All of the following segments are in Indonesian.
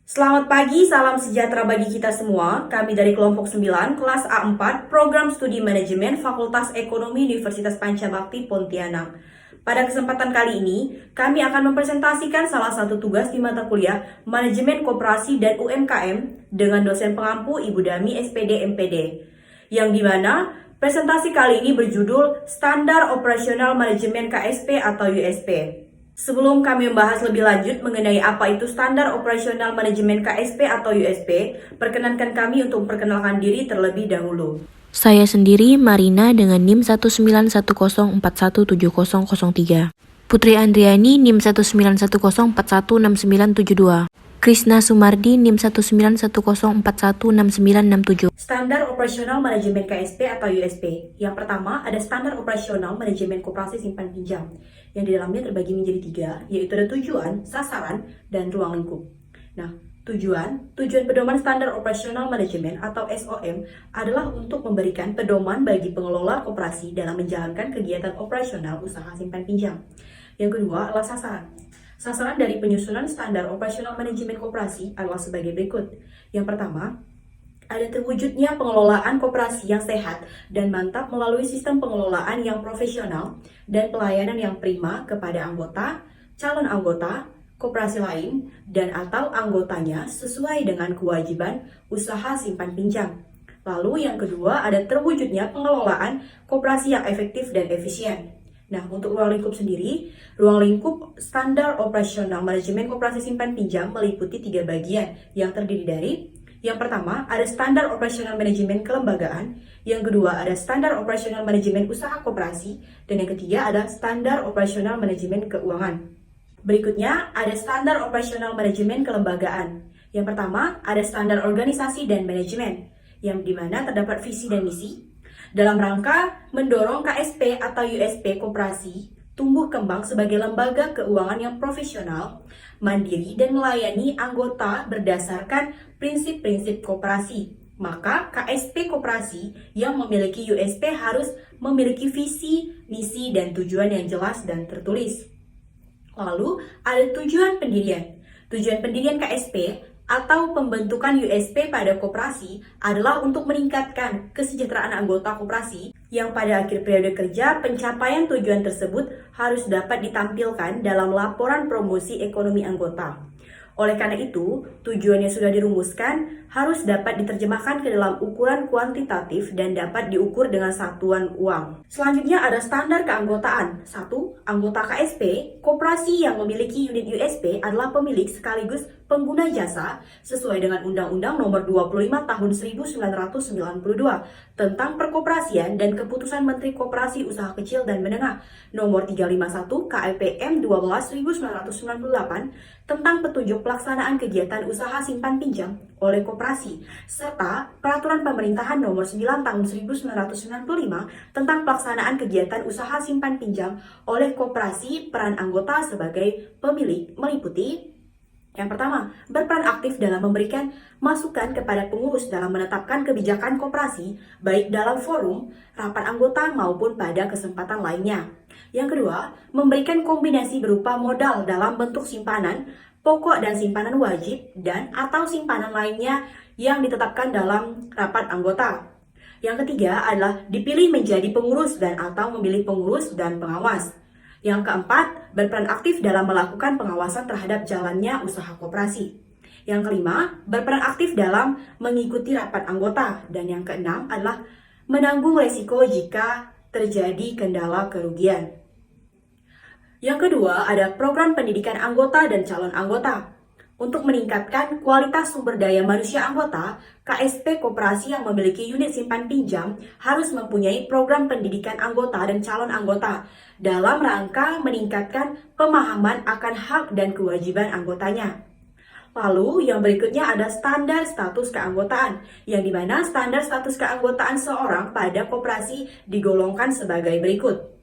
Selamat pagi, salam sejahtera bagi kita semua. Kami dari kelompok 9, kelas A4, Program Studi Manajemen Fakultas Ekonomi Universitas Pancabakti Pontianak. Pada kesempatan kali ini, kami akan mempresentasikan salah satu tugas di mata kuliah Manajemen Koperasi dan UMKM dengan dosen pengampu Ibu Dami SPD MPD. Yang dimana presentasi kali ini berjudul Standar Operasional Manajemen KSP atau USP. Sebelum kami membahas lebih lanjut mengenai apa itu Standar Operasional Manajemen KSP atau USP, perkenankan kami untuk memperkenalkan diri terlebih dahulu. Saya sendiri Marina dengan NIM 19104170003. Putri Andriani NIM 19104169972. Krisna Sumardi NIM 19104169967. Standar Operasional Manajemen KSP atau USP. Yang pertama ada Standar Operasional Manajemen Koperasi Simpan Pinjam, yang di dalamnya terbagi menjadi 3, yaitu ada tujuan, sasaran, dan ruang lingkup. Nah, tujuan pedoman Standar Operasional Manajemen atau SOM adalah untuk memberikan pedoman bagi pengelola koperasi dalam menjalankan kegiatan operasional usaha simpan pinjam. Yang kedua adalah sasaran. Sasaran dari penyusunan Standar Operasional Manajemen Koperasi adalah sebagai berikut. Yang pertama, ada terwujudnya pengelolaan koperasi yang sehat dan mantap melalui sistem pengelolaan yang profesional dan pelayanan yang prima kepada anggota, calon anggota, koperasi lain, dan atau anggotanya sesuai dengan kewajiban usaha simpan pinjam. Lalu yang kedua ada terwujudnya pengelolaan koperasi yang efektif dan efisien. Nah, untuk ruang lingkup sendiri, ruang lingkup Standar Operasional Manajemen Koperasi Simpan Pinjam meliputi 3 bagian yang terdiri dari: yang pertama, ada Standar Operasional Manajemen Kelembagaan. Yang kedua, ada Standar Operasional Manajemen Usaha Koperasi. Dan yang ketiga, ada Standar Operasional Manajemen Keuangan. Berikutnya, ada Standar Operasional Manajemen Kelembagaan. Yang pertama, ada Standar Organisasi dan Manajemen, yang dimana terdapat visi dan misi dalam rangka mendorong KSP atau USP Koperasi tumbuh kembang sebagai lembaga keuangan yang profesional, mandiri, dan melayani anggota berdasarkan prinsip-prinsip koperasi. Maka KSP Koperasi yang memiliki USP harus memiliki visi, misi, dan tujuan yang jelas dan tertulis. Lalu ada tujuan pendirian. Tujuan pendirian KSP atau pembentukan USP pada koperasi adalah untuk meningkatkan kesejahteraan anggota koperasi yang pada akhir periode kerja pencapaian tujuan tersebut harus dapat ditampilkan dalam laporan promosi ekonomi anggota. Oleh karena itu, tujuan yang sudah dirumuskan harus dapat diterjemahkan ke dalam ukuran kuantitatif dan dapat diukur dengan satuan uang. Selanjutnya ada standar keanggotaan. 1. Anggota KSP, koperasi yang memiliki unit USP adalah pemilik sekaligus pengguna jasa sesuai dengan Undang-Undang Nomor 25 Tahun 1992 tentang Perkoperasian dan Keputusan Menteri Koperasi Usaha Kecil dan Menengah Nomor 351 KLPM 12 1998 tentang petunjuk pelaksanaan kegiatan usaha simpan pinjam oleh koperasi, serta Peraturan Pemerintahan Nomor 9 Tahun 1995 tentang pelaksanaan kegiatan usaha simpan pinjam oleh koperasi. Peran anggota sebagai pemilik meliputi: yang pertama, berperan aktif dalam memberikan masukan kepada pengurus dalam menetapkan kebijakan koperasi, baik dalam forum, rapat anggota maupun pada kesempatan lainnya. Yang kedua, memberikan kombinasi berupa modal dalam bentuk simpanan, pokok dan simpanan wajib, dan atau simpanan lainnya yang ditetapkan dalam rapat anggota. Yang ketiga adalah dipilih menjadi pengurus dan atau memilih pengurus dan pengawas. Yang keempat, berperan aktif dalam melakukan pengawasan terhadap jalannya usaha koperasi. Yang kelima, berperan aktif dalam mengikuti rapat anggota. Dan yang keenam adalah menanggung resiko jika terjadi kendala kerugian. Yang kedua, ada program pendidikan anggota dan calon anggota. Untuk meningkatkan kualitas sumber daya manusia anggota, KSP Koperasi yang memiliki unit simpan pinjam harus mempunyai program pendidikan anggota dan calon anggota dalam rangka meningkatkan pemahaman akan hak dan kewajiban anggotanya. Lalu yang berikutnya ada standar status keanggotaan, yang dimana standar status keanggotaan seorang pada koperasi digolongkan sebagai berikut.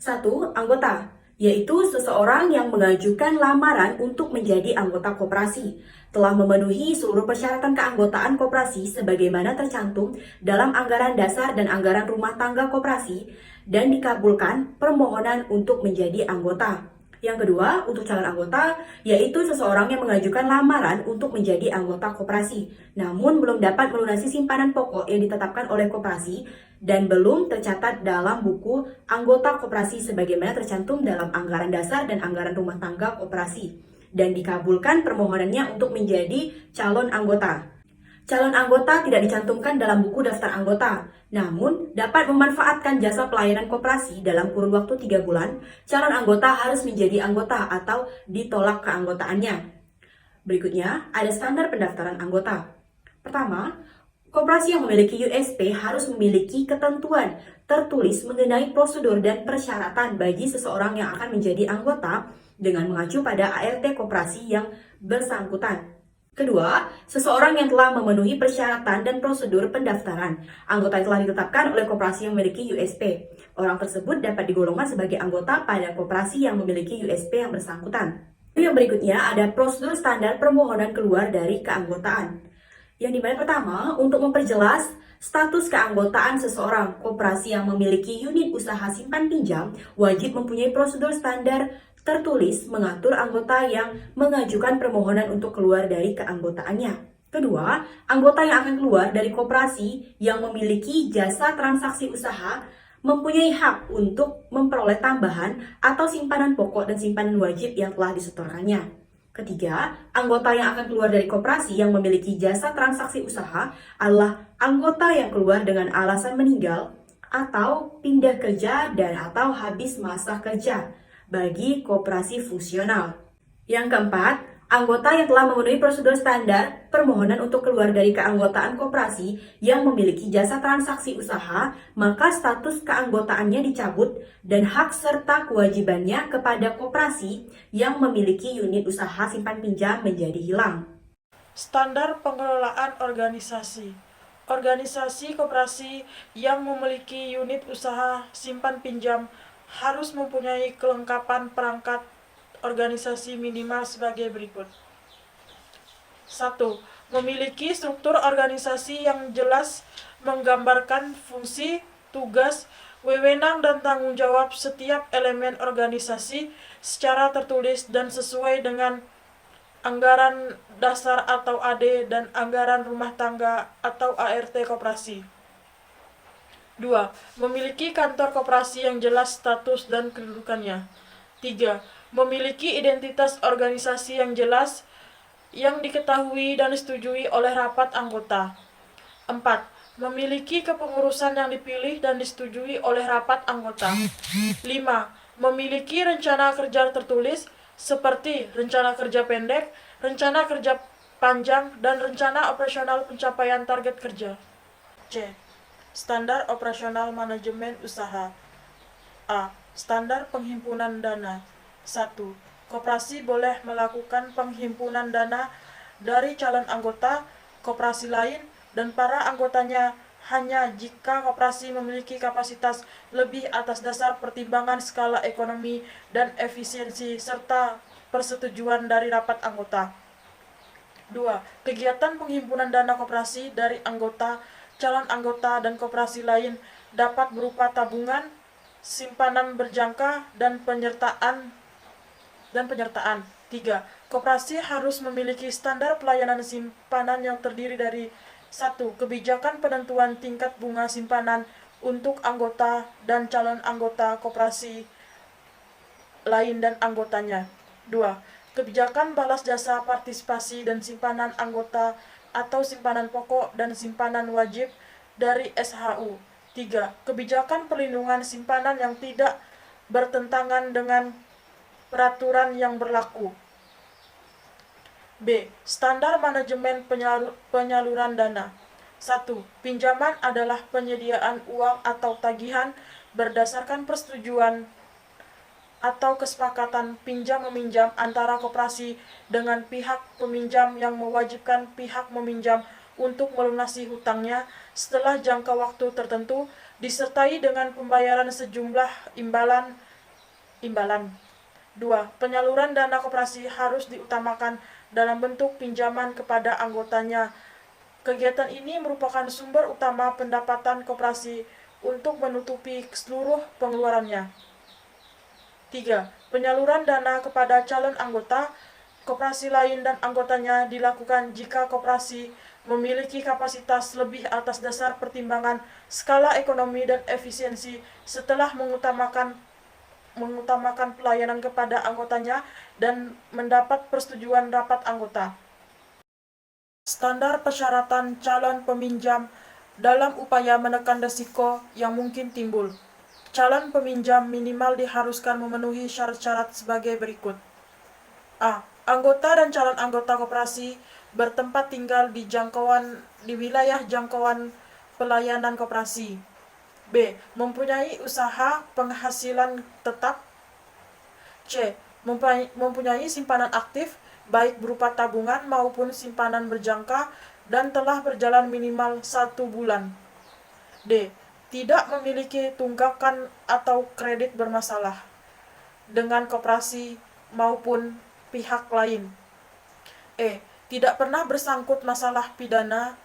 1. Anggota, yaitu seseorang yang mengajukan lamaran untuk menjadi anggota koperasi, telah memenuhi seluruh persyaratan keanggotaan koperasi sebagaimana tercantum dalam anggaran dasar dan anggaran rumah tangga koperasi, dan dikabulkan permohonan untuk menjadi anggota. Yang kedua, untuk calon anggota, yaitu seseorang yang mengajukan lamaran untuk menjadi anggota koperasi, namun belum dapat melunasi simpanan pokok yang ditetapkan oleh koperasi dan belum tercatat dalam buku anggota koperasi sebagaimana tercantum dalam anggaran dasar dan anggaran rumah tangga koperasi, dan dikabulkan permohonannya untuk menjadi calon anggota. Calon anggota tidak dicantumkan dalam buku daftar anggota, namun dapat memanfaatkan jasa pelayanan koperasi dalam kurun waktu 3 bulan. Calon anggota harus menjadi anggota atau ditolak keanggotaannya. Berikutnya, ada standar pendaftaran anggota. Pertama, koperasi yang memiliki USP harus memiliki ketentuan tertulis mengenai prosedur dan persyaratan bagi seseorang yang akan menjadi anggota dengan mengacu pada ART koperasi yang bersangkutan. Kedua, seseorang yang telah memenuhi persyaratan dan prosedur pendaftaran. Anggota yang telah ditetapkan oleh koperasi yang memiliki USP. Orang tersebut dapat digolongkan sebagai anggota pada koperasi yang memiliki USP yang bersangkutan. Yang berikutnya ada prosedur standar permohonan keluar dari keanggotaan. Yang dimana pertama, untuk memperjelas status keanggotaan seseorang, koperasi yang memiliki unit usaha simpan pinjam wajib mempunyai prosedur standar tertulis mengatur anggota yang mengajukan permohonan untuk keluar dari keanggotaannya. Kedua, anggota yang akan keluar dari koperasi yang memiliki jasa transaksi usaha mempunyai hak untuk memperoleh tambahan atau simpanan pokok dan simpanan wajib yang telah disetorkannya. Ketiga, anggota yang akan keluar dari koperasi yang memiliki jasa transaksi usaha adalah anggota yang keluar dengan alasan meninggal atau pindah kerja dan atau habis masa kerja bagi koperasi fungsional. Yang keempat, anggota yang telah memenuhi prosedur standar permohonan untuk keluar dari keanggotaan koperasi yang memiliki jasa transaksi usaha, maka status keanggotaannya dicabut dan hak serta kewajibannya kepada koperasi yang memiliki unit usaha simpan pinjam menjadi hilang. Standar pengelolaan organisasi. Organisasi koperasi yang memiliki unit usaha simpan pinjam harus mempunyai kelengkapan perangkat organisasi minimal sebagai berikut. 1. Memiliki struktur organisasi yang jelas menggambarkan fungsi, tugas, wewenang dan tanggung jawab setiap elemen organisasi secara tertulis dan sesuai dengan anggaran dasar atau AD dan anggaran rumah tangga atau ART koperasi. 2. Memiliki kantor koperasi yang jelas status dan kedudukannya. 3. Memiliki identitas organisasi yang jelas yang diketahui dan disetujui oleh rapat anggota. 4. Memiliki kepengurusan yang dipilih dan disetujui oleh rapat anggota. 5. Memiliki rencana kerja tertulis seperti rencana kerja pendek, rencana kerja panjang, dan rencana operasional pencapaian target kerja. C. Standar operasional manajemen usaha. A. Standar penghimpunan dana. 1. Koperasi boleh melakukan penghimpunan dana dari calon anggota koperasi lain dan para anggotanya hanya jika koperasi memiliki kapasitas lebih atas dasar pertimbangan skala ekonomi dan efisiensi serta persetujuan dari rapat anggota. 2. Kegiatan penghimpunan dana koperasi dari anggota, calon anggota, dan koperasi lain dapat berupa tabungan, simpanan berjangka, dan penyertaan. 3. Koperasi harus memiliki standar pelayanan simpanan yang terdiri dari 1. Kebijakan penentuan tingkat bunga simpanan untuk anggota dan calon anggota koperasi lain dan anggotanya. 2. Kebijakan balas jasa partisipasi dan simpanan anggota atau simpanan pokok dan simpanan wajib dari SHU. 3. Kebijakan perlindungan simpanan yang tidak bertentangan dengan peraturan yang berlaku. B. Standar manajemen penyaluran dana. 1. Pinjaman adalah penyediaan uang atau tagihan berdasarkan persetujuan atau kesepakatan pinjam-meminjam antara koperasi dengan pihak peminjam yang mewajibkan pihak meminjam untuk melunasi hutangnya setelah jangka waktu tertentu disertai dengan pembayaran sejumlah imbalan. 2. Penyaluran dana koperasi harus diutamakan dalam bentuk pinjaman kepada anggotanya. Kegiatan ini merupakan sumber utama pendapatan koperasi untuk menutupi seluruh pengeluarannya. 3. Penyaluran dana kepada calon anggota koperasi lain dan anggotanya dilakukan jika koperasi memiliki kapasitas lebih atas dasar pertimbangan skala ekonomi dan efisiensi setelah mengutamakan pelayanan kepada anggotanya dan mendapat persetujuan rapat anggota. Standar persyaratan calon peminjam dalam upaya menekan risiko yang mungkin timbul. Calon peminjam minimal diharuskan memenuhi syarat-syarat sebagai berikut. A. Anggota dan calon anggota koperasi bertempat tinggal di wilayah jangkauan pelayanan koperasi. B. Mempunyai usaha penghasilan tetap. C. Mempunyai simpanan aktif, baik berupa tabungan maupun simpanan berjangka dan telah berjalan minimal 1 bulan. D. Tidak memiliki tunggakan atau kredit bermasalah dengan koperasi maupun pihak lain. E. Tidak pernah bersangkut masalah pidana.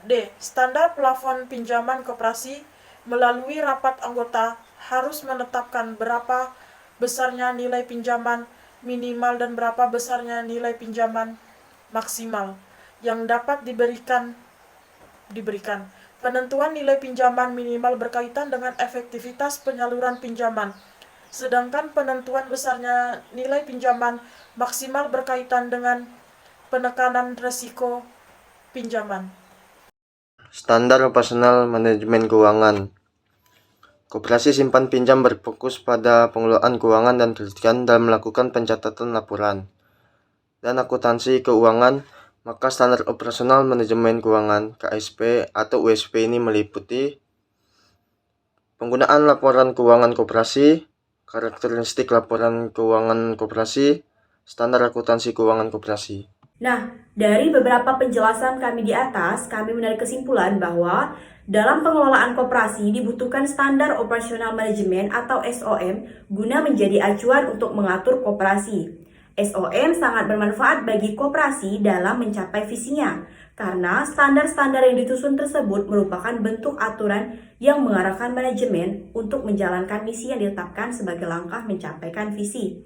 D. Standar plafon pinjaman koperasi melalui rapat anggota harus menetapkan berapa besarnya nilai pinjaman minimal dan berapa besarnya nilai pinjaman maksimal yang dapat diberikan. Penentuan nilai pinjaman minimal berkaitan dengan efektivitas penyaluran pinjaman, sedangkan penentuan besarnya nilai pinjaman maksimal berkaitan dengan penekanan risiko pinjaman. Standar operasional manajemen keuangan. Koperasi simpan pinjam berfokus pada pengelolaan keuangan dan ketertiban dalam melakukan pencatatan laporan dan akuntansi keuangan. Maka standar operasional manajemen keuangan KSP atau USP ini meliputi penggunaan laporan keuangan koperasi, karakteristik laporan keuangan koperasi, standar akuntansi keuangan koperasi. Nah, dari beberapa penjelasan kami di atas, kami menarik kesimpulan bahwa dalam pengelolaan koperasi dibutuhkan standar operasional manajemen atau SOM guna menjadi acuan untuk mengatur koperasi. SOM sangat bermanfaat bagi koperasi dalam mencapai visinya, karena standar-standar yang disusun tersebut merupakan bentuk aturan yang mengarahkan manajemen untuk menjalankan misi yang ditetapkan sebagai langkah mencapaikan visi.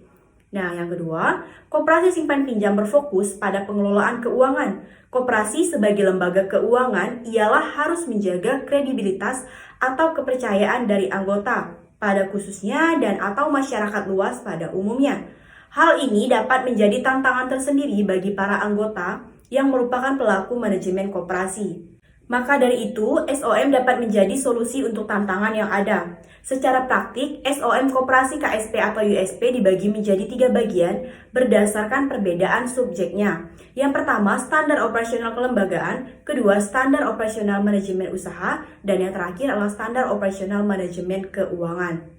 Nah, yang kedua, koperasi simpan pinjam berfokus pada pengelolaan keuangan. Koperasi sebagai lembaga keuangan ialah harus menjaga kredibilitas atau kepercayaan dari anggota, pada khususnya dan atau masyarakat luas pada umumnya. Hal ini dapat menjadi tantangan tersendiri bagi para anggota yang merupakan pelaku manajemen koperasi. Maka dari itu, SOM dapat menjadi solusi untuk tantangan yang ada. Secara praktik, SOM koperasi KSP atau USP dibagi menjadi 3 bagian berdasarkan perbedaan subjeknya. Yang pertama, standar operasional kelembagaan, kedua, standar operasional manajemen usaha, dan yang terakhir adalah standar operasional manajemen keuangan.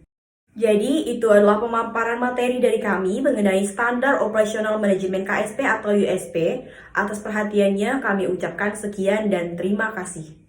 Jadi, itu adalah pemaparan materi dari kami mengenai standar operasional manajemen KSP atau USP. Atas perhatiannya kami ucapkan sekian dan terima kasih.